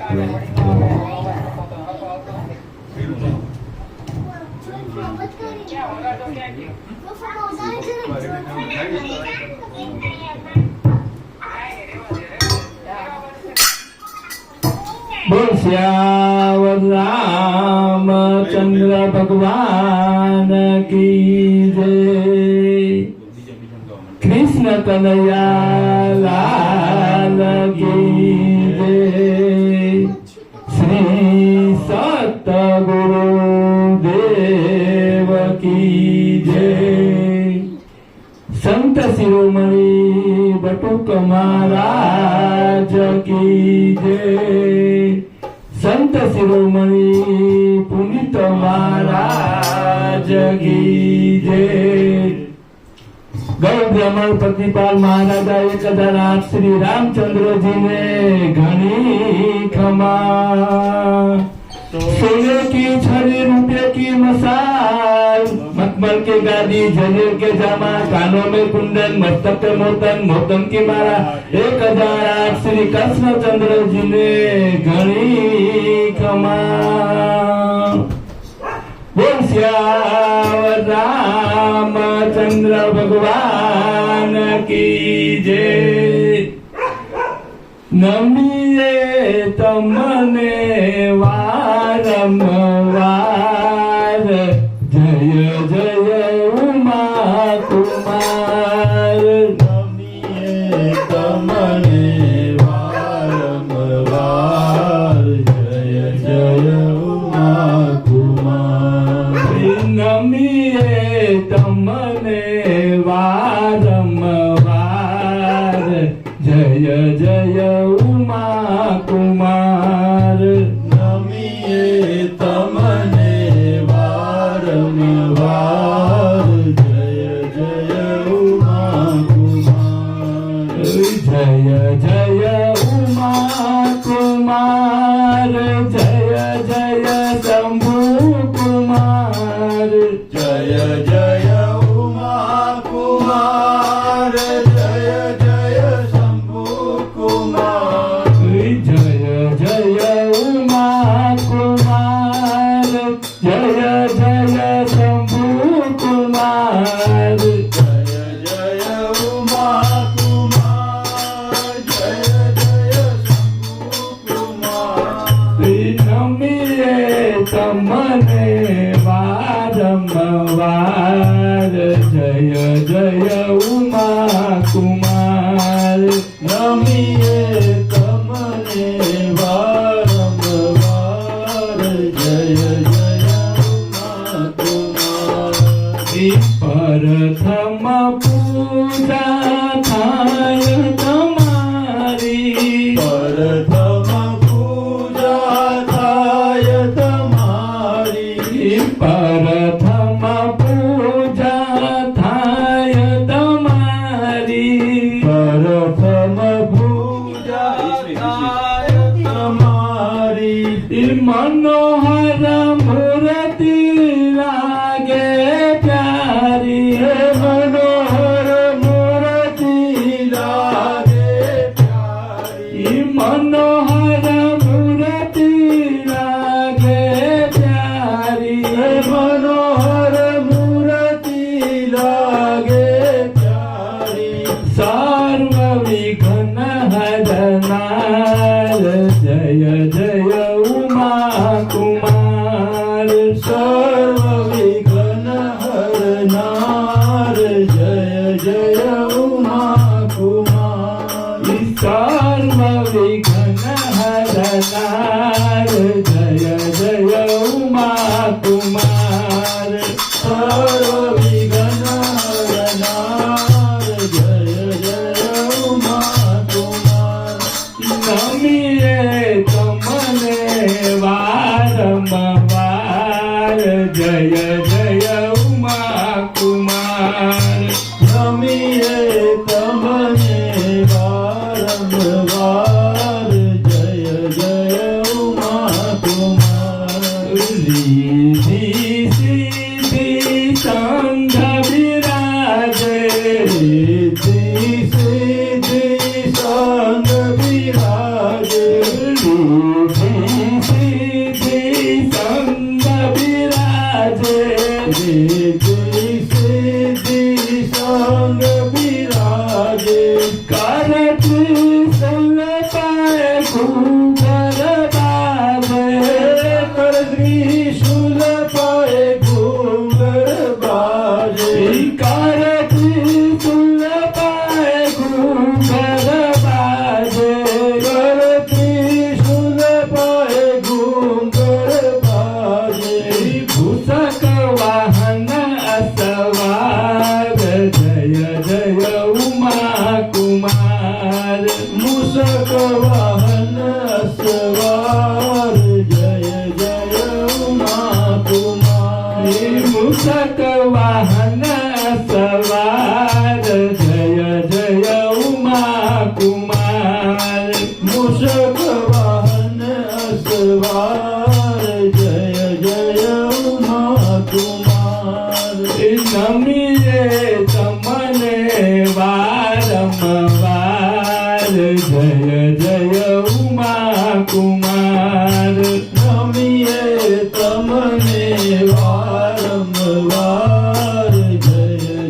बोल श्यावर रामचंद्र भगवान की जय। कृष्ण कन्हैया लाल की जय। श्री सतगुरु देव की जय। संत शिरोमणि बटुक महाराज की जय। संत शिरोमणि पुनीत महाराज की जय। गौ ब्राह्मण प्रतिपाल महाराजा 1008 श्री रामचंद्र जी ने घनी क्षमा। सोने की छड़ी रुपये की मसाल, मखमल के गादी जनेर के जामा, कानों में कुंडन, मस्तक पे मोतन, मोतन की माला 1008 श्री कृष्णचंद्र जी ने घनी क्षमा। बोल श्यावर रामचंद्र भगवान की जय। नमिए तमने वारंवार, जय जय उमा कुमार। नमिए तमने वारंवार, जय जय उमा कुमार। नमिए तमने वारंवार, जय जय उमा कुमार। नमिए तमने वारंवार, जय जय उमा कुमार। जय जय उमा कुमार, जय जय शंभु कुमार। जय जय उमा कुमार, जय जय शंभु कुमार। जय जय उमा कुमार, जय जय शंभु कुमार। जय जय उमा कुमार, जय जय शंभु कुमार। नमिए तमने वारंवार, जय जय उमा कुमार। नमिए तमने वारंवार, जय जय उमा कुमार। प्रथम पूजा थाय तुम्हारी, प्रथम पूजा थाय तुम्हारी। प्रथम पूजा थाय तुम्हारी, प्रथम पूजा थाय तुम्हारी। मनोहर मूर्ति लागे प्यारी, मनोहर मूर्ति लागे प्यारी। मनोहर मूर्ति लागे प्यारी, मनोहर मूर्ति लागे प्यारी। सर्व विघ्न हरनार, जय जय उमा कुमार। सर्व विघ्न हरनार, जय जय उमा कुमार। सर्व विघ्न हरनार, जय जय उमा कुमार। सर्व विघ्न हरनार, जय जय उमा कुमार। नमिए तमने वारंवार, जय जय उमा कुमार। नमिए तमने वारंवार, जय जय उमा कुमार। रिद्धि सिद्धि संग विराजे, रिद्धि सिद्धि संग विराजे। रिद्धि અંગ બિરાજે કરે ત્રિશુલ પાએ ઘૂંઘર બાજે કર ત્રિશુલ પાએ ઘૂંઘર બાજે કરે ત્રિશુલ પાએ ઘૂંઘર બાજે કર ત્રિશુલ પાએ ઘૂંઘર બાજે ભૂષક વાહન અસવાર જય જય ઉમા કુમાર મૂષક વાહન સવાર જય જય ઉમા કુમાર મૂષક વાહન સવાર જય જય ઉમા કુમાર મૂષક વાહન સવાર જય જય ઉમા કુમાર નમીએ તમને વારંવાર જય જય ઉમા કુમાર નમીએ તમને વારંવાર જય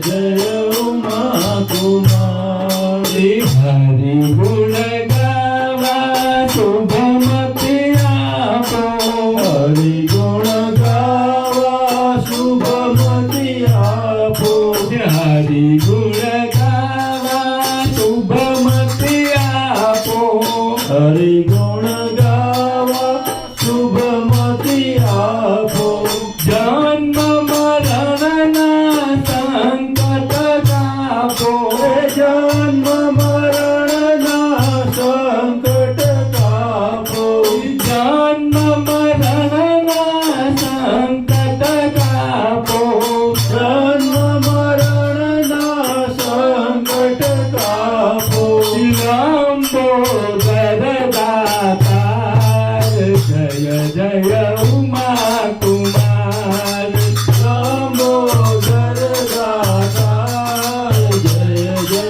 જય ઉમા કુમાર હરિ ગુણ ગાવા શુભમતી આપો હરિ ગુણ ગાવા શુભમતી આપો હરિ ગુણ ગાવા શુભમતી આપો હરિ ગુણ ગાવા શુભમતી આપો જન્મ મરણના સંકટ કાપો જન્મ મરણના સંકટ કાપો જન્મ મરણના સંકટ કાપો જન્મ મરણના સંકટ કાપો લંબોદર દાતાર જય જય ઉમા કુમાર લંબોદર દાતાર જય જય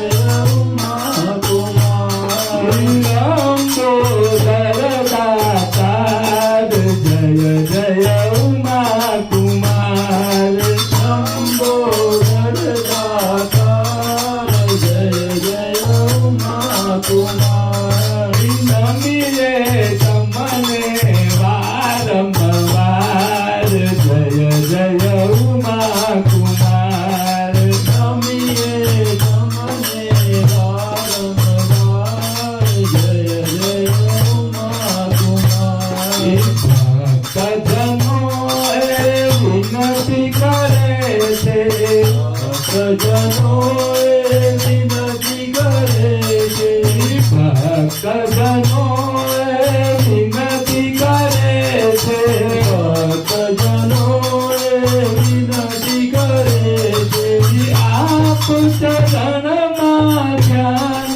ઉમા કુમાર લંબોદર દાતાર જય જય ઉમા કુમાર લંબોદર દાતાર જય જય ઉમા કુમાર નમીએ તમને વારંવાર જય જય ઉમા કુમાર નમીએ તમને વારંવાર જય જય ઉમા કુમાર ભક્તજનો એ વિનંતી કરે છે ભક્તજનો એ વિનંતી કરે છે ભક્તજનો એ વિનંતી કરે છે ભક્તજનો એ વિનંતી કરે છે આપ ચરણમાં ધ્યાન